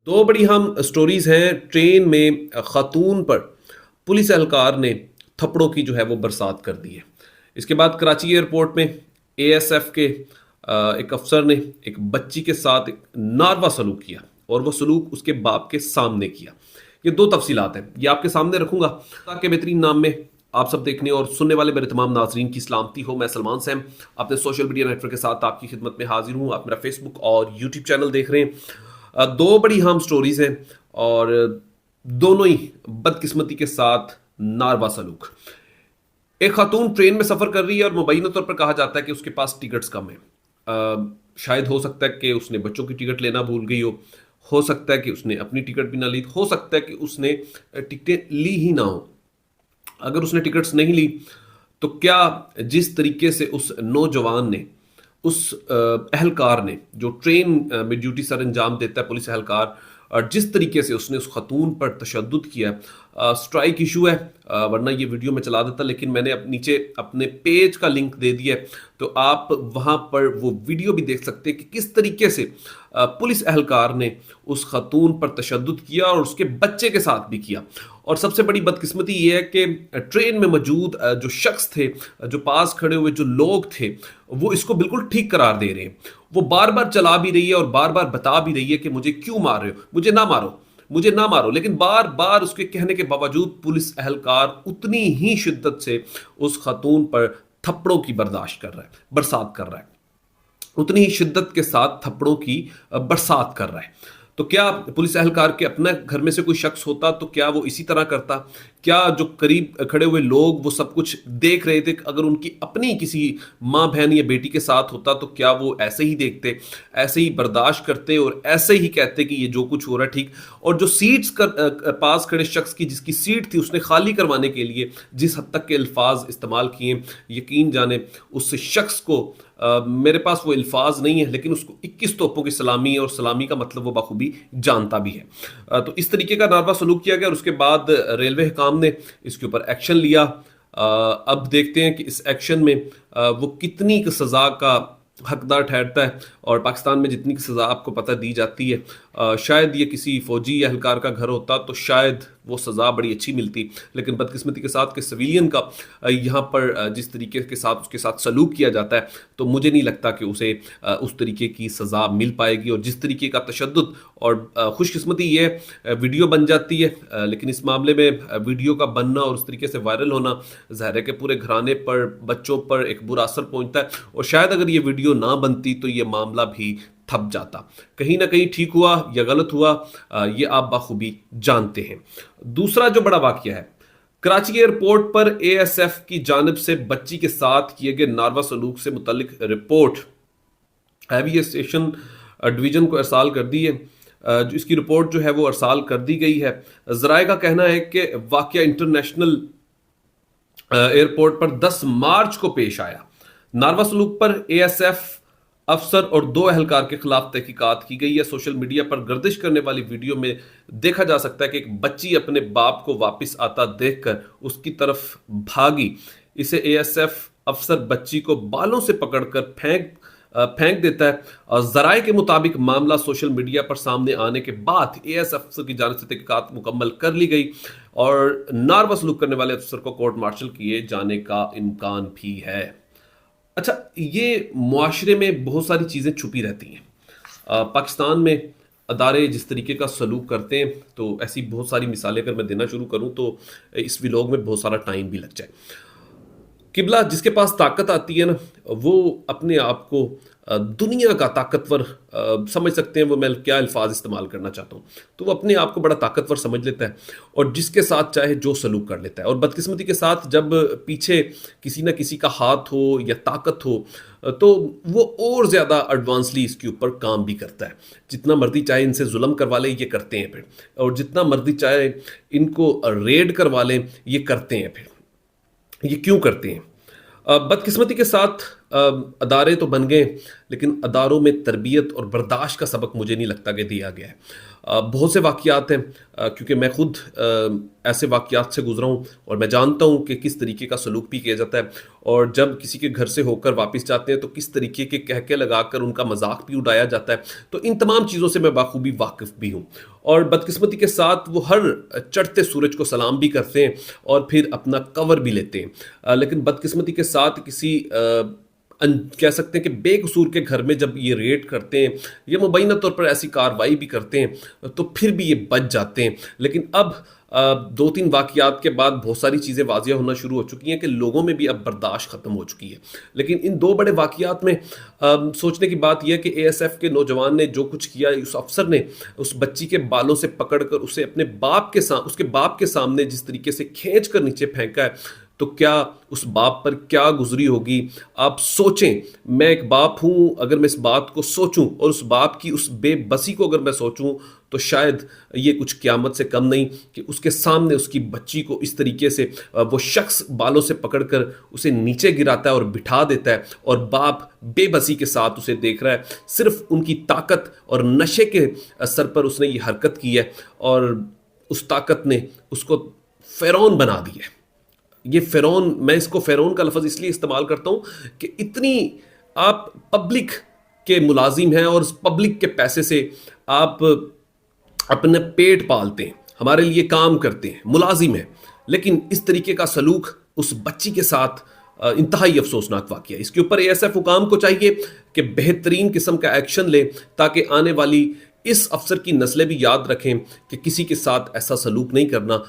दो बड़ी हम स्टोरीज हैं। ट्रेन में खातून पर पुलिस एहलकार ने थप्पड़ों की जो है वो बरसात कर दी है। इसके बाद कराची एयरपोर्ट में एएसएफ के एक अफसर ने एक बच्ची के साथ एक नारवा सलूक किया और वो सलूक उसके बाप के सामने किया। ये दो तफसीलात हैं, ये आपके सामने रखूंगा ताकि बेहतरीन नाम में आप सब देखने और सुनने वाले मेरे तमाम नाजरीन की सलामती हो। मैं सलमान सैम अपने सोशल मीडिया नेटवर्क के साथ आपकी खिदमत में हाजिर हूँ। आप मेरा फेसबुक और यूट्यूब चैनल देख रहे हैं। दो बड़ी अहम स्टोरीज हैं और दोनों ही बदकिस्मती के साथ नारवा सलूक। एक खातून ट्रेन में सफर कर रही है और मुबैना तौर पर कहा जाता है कि उसके पास टिकट्स कम है। शायद हो सकता है कि उसने बच्चों की टिकट लेना भूल गई हो सकता है कि उसने अपनी टिकट भी ना ली, हो सकता है कि उसने टिकटें ली ही ना हो। अगर उसने टिकट्स नहीं ली तो क्या जिस तरीके से उस नौजवान ने, उस एहलकार ने जो ट्रेन में ड्यूटी सर अंजाम देता है, पुलिस एहलकार, और जिस तरीके से उसने उस खतून पर तशद्दुद किया है, स्ट्राइक इशू है। वरना ये वीडियो मैं चला देता, लेकिन मैंने नीचे अपने पेज का लिंक दे दिया है, तो आप वहां पर वो वीडियो भी देख सकते हैं कि किस तरीके से पुलिस एहलकार ने उस खतून पर तशद्दुद किया और उसके बच्चे के साथ भी किया। और सबसे बड़ी बदकिस्मती ये है कि ट्रेन में मौजूद जो शख्स थे, जो पास खड़े हुए जो लोग थे, वो इसको बिल्कुल ठीक करार दे रहे हैं। वो बार बार चला भी रही है और बार बार बता भी रही है कि मुझे क्यों मार रहे हो, मुझे ना मारो, मुझे ना मारो। लेकिन बार बार उसके कहने के बावजूद पुलिस एहलकार उतनी ही शिद्दत से उस खातून पर थप्पड़ों की बर्दाश्त कर रहा है, बरसात कर रहा है, उतनी ही शिद्दत के साथ थप्पड़ों की बरसात कर रहा है। तो क्या पुलिस एहलकार के अपने घर में से कोई शख्स होता तो क्या वो इसी तरह करता? क्या जो करीब खड़े हुए लोग वो सब कुछ देख रहे थे, अगर उनकी अपनी किसी माँ बहन या बेटी के साथ होता तो क्या वो ऐसे ही देखते, ऐसे ही बर्दाश्त करते और ऐसे ही कहते कि ये जो कुछ हो रहा है ठीक? और जो सीट्स पास खड़े शख्स की जिसकी सीट थी, उसने खाली करवाने के लिए जिस हद तक के अल्फाज इस्तेमाल किए, यकीन जाने उस शख्स को मेरे पास वो अल्फाज नहीं है, लेकिन उसको 21 तोपों की सलामी है और सलामी का मतलब वो बखूबी जानता भी है। तो इस तरीके का नारवा सलूक किया गया और उसके बाद रेलवे हुकाम ने इसके ऊपर एक्शन लिया। अब देखते हैं कि इस एक्शन में वो कितनी सज़ा का हकदार ठहरता है। और पाकिस्तान में जितनी सज़ा आपको पता दी जाती है, शायद ये किसी फौजी एहलकार का घर होता तो शायद वो सज़ा बड़ी अच्छी मिलती, लेकिन बदकिस्मती के साथ कि सिविलियन का यहाँ पर जिस तरीके के साथ उसके साथ सलूक किया जाता है, तो मुझे नहीं लगता कि उसे उस तरीके की सज़ा मिल पाएगी। और जिस तरीके का तशद्दुद, और खुशकिस्मती ये वीडियो बन जाती है, लेकिन इस मामले में वीडियो का बनना और उस तरीके से वायरल होना ज़ाहिर है कि पूरे घराने पर, बच्चों पर एक बुरा असर पहुँचता है। और शायद अगर ये वीडियो ना बनती तो ये मामला भी थप जाता। कहीं ना कहीं ठीक हुआ या गलत हुआ, ये आप बखूबी जानते हैं। दूसरा जो बड़ा वाकया है, कराची एयरपोर्ट पर एएसएफ की जानिब से बच्ची के साथ किए गए नारवा सलूक से मुतल्लिक रिपोर्ट एविएशन डिवीजन को अरसाल कर दी है। जो इसकी रिपोर्ट जो है वो अरसाल कर दी गई है। जराए का कहना है कि वाकया इंटरनेशनल एयरपोर्ट पर 10 मार्च को पेश आया। नारवा सलूक पर एएसएफ अफसर और दो एहलकार के खिलाफ तहकीकात की गई है। सोशल मीडिया पर गर्दिश करने वाली वीडियो में देखा जा सकता है कि एक बच्ची अपने बाप को वापस आता देखकर उसकी तरफ भागी। इसे एएसएफ अफसर बच्ची को बालों से पकड़कर फेंक देता है। और जराए के मुताबिक मामला सोशल मीडिया पर सामने आने के बाद एएसएफ अफसर की जानिब से तहकीकात मुकम्मल कर ली गई और नारवा सलूक करने वाले अफसर को कोर्ट मार्शल किए जाने का इम्कान भी है। अच्छा, ये मुआशरे में बहुत सारी चीज़ें छुपी रहती हैं। पाकिस्तान में अदारे जिस तरीके का सलूक करते हैं, तो ऐसी बहुत सारी मिसालें अगर मैं देना शुरू करूं तो इस व्लॉग में बहुत सारा टाइम भी लग जाए। किबला जिसके पास ताकत आती है ना, वो अपने आप को दुनिया का ताकतवर समझ सकते हैं। वो मैं क्या अल्फाज इस्तेमाल करना चाहता हूँ, तो वो अपने आप को बड़ा ताकतवर समझ लेता है और जिसके साथ चाहे जो सलूक कर लेता है। और बदकिस्मती के साथ जब पीछे किसी ना किसी का हाथ हो या ताकत हो, तो वो और ज़्यादा एडवांसली इसके ऊपर काम भी करता है। जितना मर्जी चाहे इनसे जुल्म करवा ले, ये करते हैं फिर, और जितना मर्जी चाहे इनको रेड करवा लें, ये करते हैं फिर। ये क्यों करते हैं? बदकिस्मती के साथ अदारे तो बन गए, लेकिन अदारों में तरबियत और बर्दाश्त का सबक मुझे नहीं लगता कि दिया गया है। बहुत से वाक़यात हैं, क्योंकि मैं खुद ऐसे वाक़यात से गुज़रा हूँ और मैं जानता हूँ कि किस तरीके का सलूक भी किया जाता है, और जब किसी के घर से होकर वापस जाते हैं तो किस तरीके के कहके लगाकर उनका मजाक भी उड़ाया जाता है। तो इन तमाम चीज़ों से मैं बाखूबी वाकिफ़ भी हूँ, और बदकिस्मती के साथ वो हर चढ़ते सूरज को सलाम भी करते हैं और फिर अपना कवर भी लेते हैं। लेकिन बदकिस्मती के साथ किसी कह सकते हैं कि बेकसूर के घर में जब ये रेड करते हैं या मुबैना तौर पर ऐसी कार्रवाई भी करते हैं तो फिर भी ये बच जाते हैं। लेकिन अब 2-3 वाक़यात के बाद बहुत सारी चीज़ें वाज़िया होना शुरू हो चुकी हैं कि लोगों में भी अब बर्दाश्त ख़त्म हो चुकी है। लेकिन इन 2 बड़े वाक़यात में सोचने की बात यह है कि एएसएफ के नौजवान ने जो कुछ किया, उस अफ़सर ने उस बच्ची के बालों से पकड़कर उसे अपने उसके बाप के सामने जिस तरीके से खींच कर नीचे फेंका है, तो क्या उस बाप पर क्या गुजरी होगी। आप सोचें, मैं एक बाप हूं, अगर मैं इस बात को सोचूं और उस बाप की उस बेबसी को अगर मैं सोचूं तो शायद ये कुछ क़यामत से कम नहीं कि उसके सामने उसकी बच्ची को इस तरीके से वो शख्स बालों से पकड़कर उसे नीचे गिराता है और बिठा देता है, और बाप बेबसी के साथ उसे देख रहा है। सिर्फ उनकी ताकत और नशे के असर पर उसने ये हरकत की है, और उस ताकत ने उसको फ़िरौन बना दिया है। ये फ़िरौन, मैं इसको फ़िरौन का लफ्ज़ इसलिए इस्तेमाल करता हूँ कि इतनी आप पब्लिक के मुलाजिम हैं और उस पब्लिक के पैसे से आप अपने पेट पालते हैं, हमारे लिए काम करते हैं, मुलाजिम हैं, लेकिन इस तरीके का सलूक उस बच्ची के साथ इंतहाई अफसोसनाक वाक़या है। इसके ऊपर एएसएफ हुकाम को चाहिए कि बेहतरीन किस्म का एक्शन ले, ताकि आने वाली इस अफसर की नस्लें भी याद रखें कि किसी के साथ ऐसा सलूक नहीं करना।